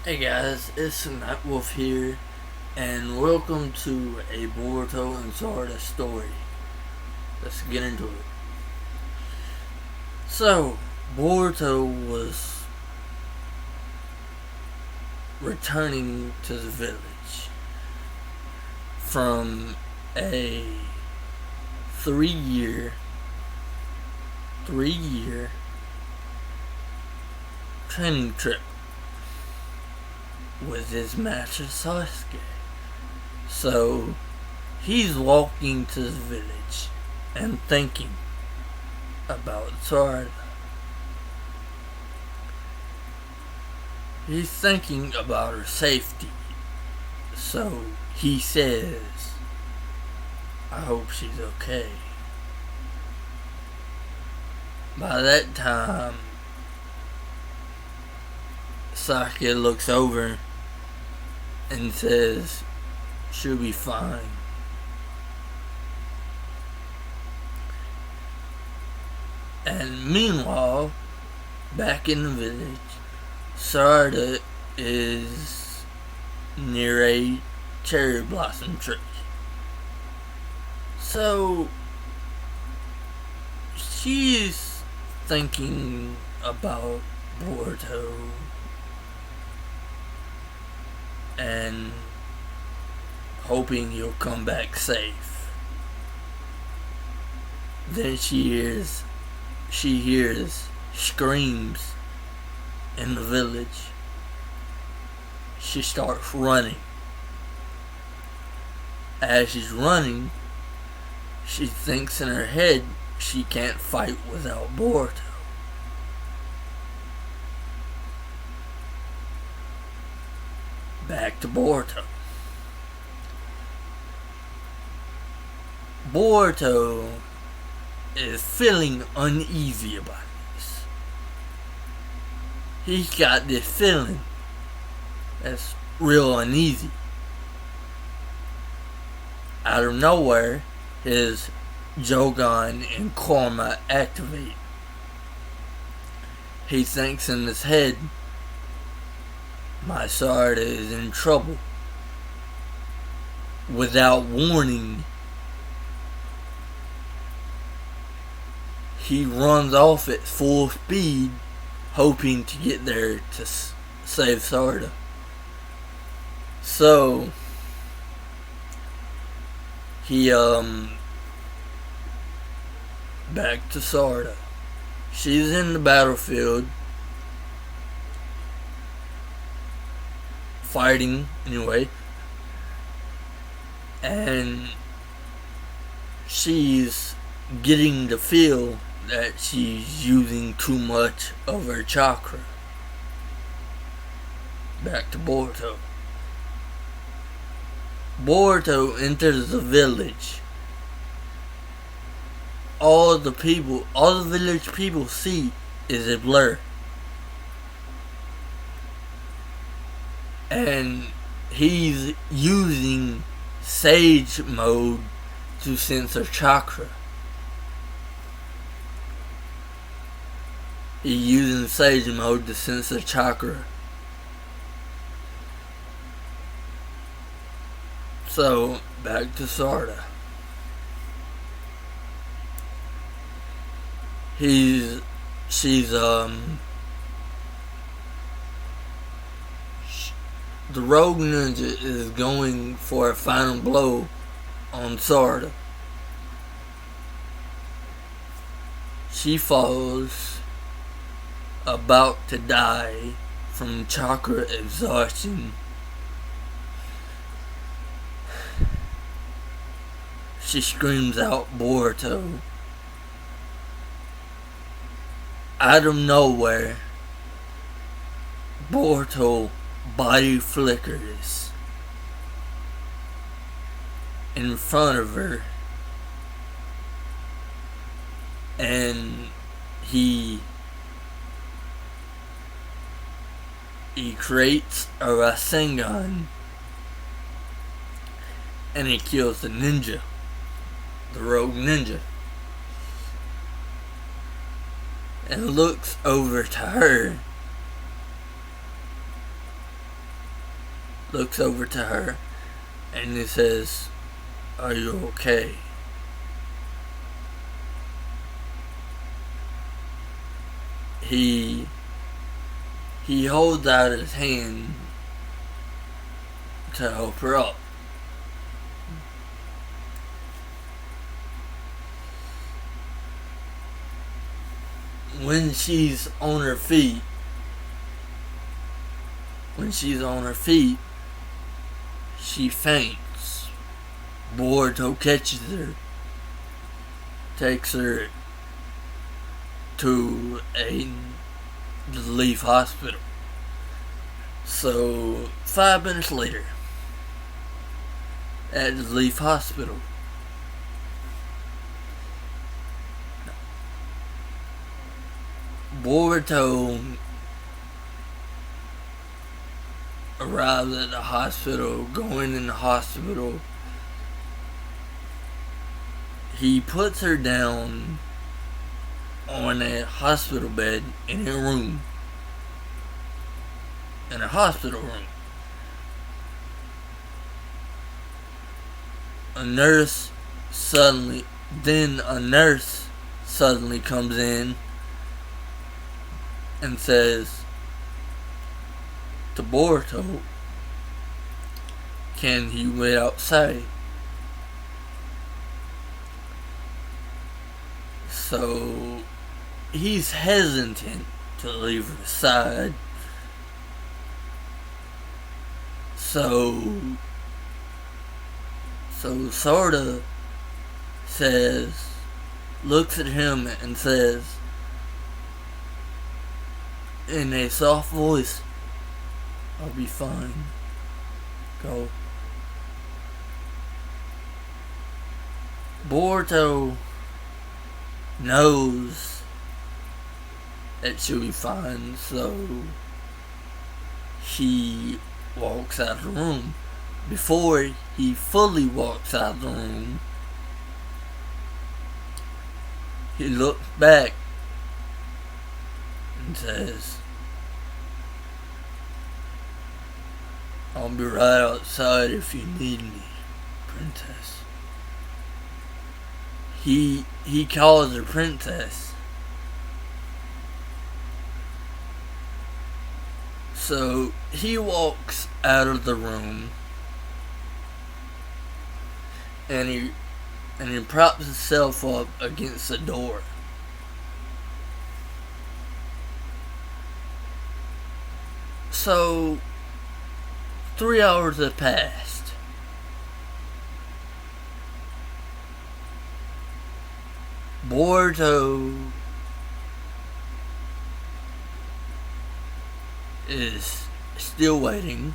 Hey guys, it's Nightwolf here, and welcome to a Boruto and Sarada story. Let's get into it. So, Boruto was returning to the village from a three-year training trip with his master Sasuke. So he's walking to the village and thinking about Sarada. He's thinking about her safety. So he says, I hope she's okay. By that time, Sasuke looks over and says, she'll be fine. And meanwhile, back in the village, Sarada is near a cherry blossom tree. So she's thinking about Boruto and hoping he'll come back safe. Then she hears screams in the village. She starts running. As she's running, she thinks in her head she can't fight without Boruto. Back to Boruto. Boruto is feeling uneasy about this. He's got this feeling that's real uneasy. Out of nowhere, his Jogan and Karma activate. He thinks in his head, my Sarada is in trouble. Without warning, he runs off at full speed, hoping to get there to save Sarada. So he back to Sarada. She's in the battlefield, fighting anyway, and she's getting the feel that she's using too much of her chakra. Back to Boruto. Boruto enters the village. All the village people see is a blur. And he's using Sage mode to sense her chakra. He's using Sage mode to sense her chakra. So, back to Sarada. The Rogue Ninja is going for a final blow on Sarada. She falls, about to die from chakra exhaustion. She screams out Boruto. Out of nowhere, Boruto body flickers in front of her, and he creates a Rasengan, and he kills the ninja, the rogue ninja. and looks over to her looks over to her and he says, "Are you okay?" He holds out his hand to help her up. When she's on her feet, she faints. Boruto catches her, takes her to a relief hospital. So 5 minutes later, at the relief hospital, Boruto arrives at the hospital. Going in the hospital, he puts her down on a hospital bed in a room. In a hospital room. A nurse suddenly comes in and says to Boruto, "Can he wait outside?" So he's hesitant to leave her side. So Sarada looks at him and says in a soft voice, "I'll be fine. Go." Boruto knows that she'll be fine, so he walks out of the room. Before he fully walks out of the room, he looks back and says, "I'll be right outside if you need me, princess." He calls her princess. So he walks out of the room and he props himself up against the door. So 3 hours have passed. Boruto is still waiting.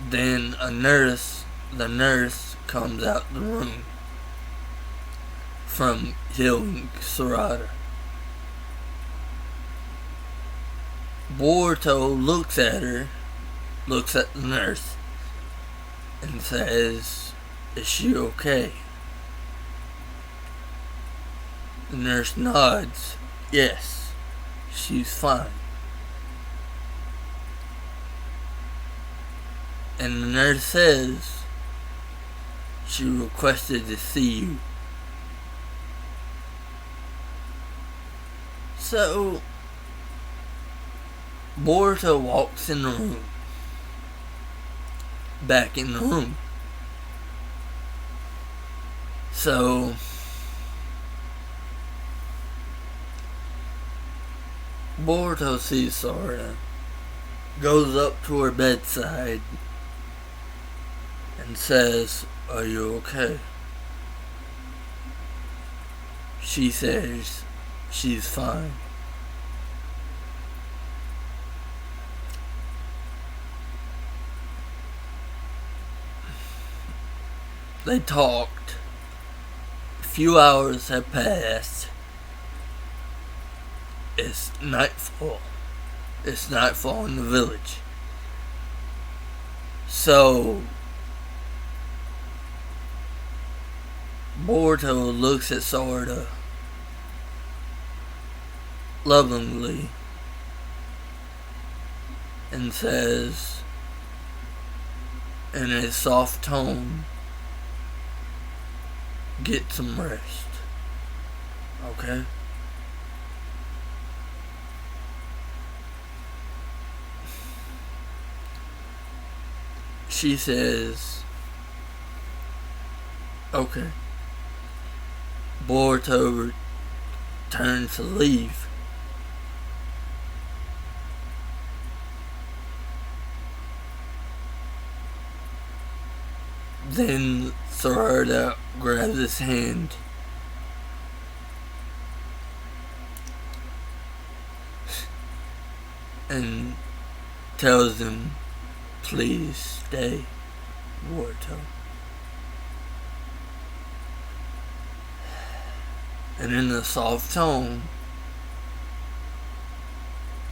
Then the nurse comes out the room from healing Sarada. Boruto looks at the nurse, and says, "Is she okay?" The nurse nods. "Yes, she's fine." And the nurse says she requested to see you. So Boruto walks in the room. Back in the room. So Boruto sees Sarada, goes up to her bedside, and says, "Are you okay?" She says she's fine. They talked. A few hours have passed. It's nightfall. It's nightfall in the village. So Boruto looks at Sarada lovingly and says in a soft tone, "Get some rest." Okay? She says, "Okay." Boruto turns to leave. Then Sarada grabs his hand and tells him, "Please stay, Boruto." And in a soft tone,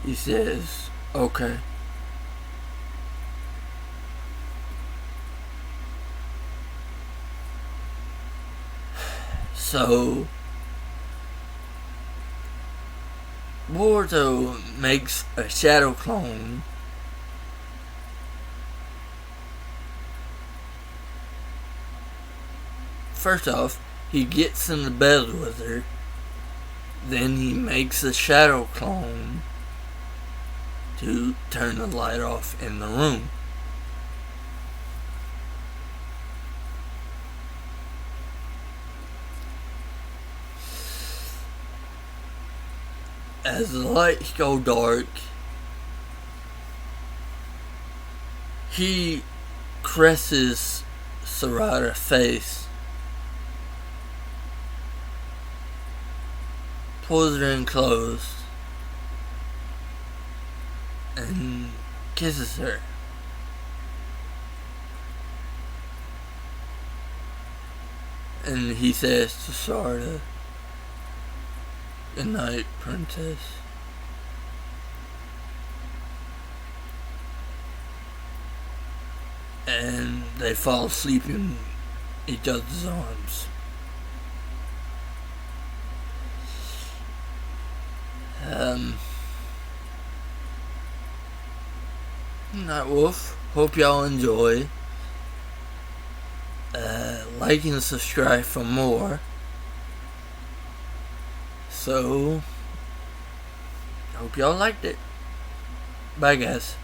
he says, "Okay." So, Boruto makes a shadow clone first off. He gets in the bed with her. Then he makes a shadow clone to turn the light off in the room. As the lights go dark, he caresses Sarada's face, pulls her in close, and kisses her. And he says to Sarada, "Good night, princess." And they fall asleep in each other's arms. Night Wolf, hope y'all enjoy. Like and subscribe for more. So, hope y'all liked it. Bye, guys.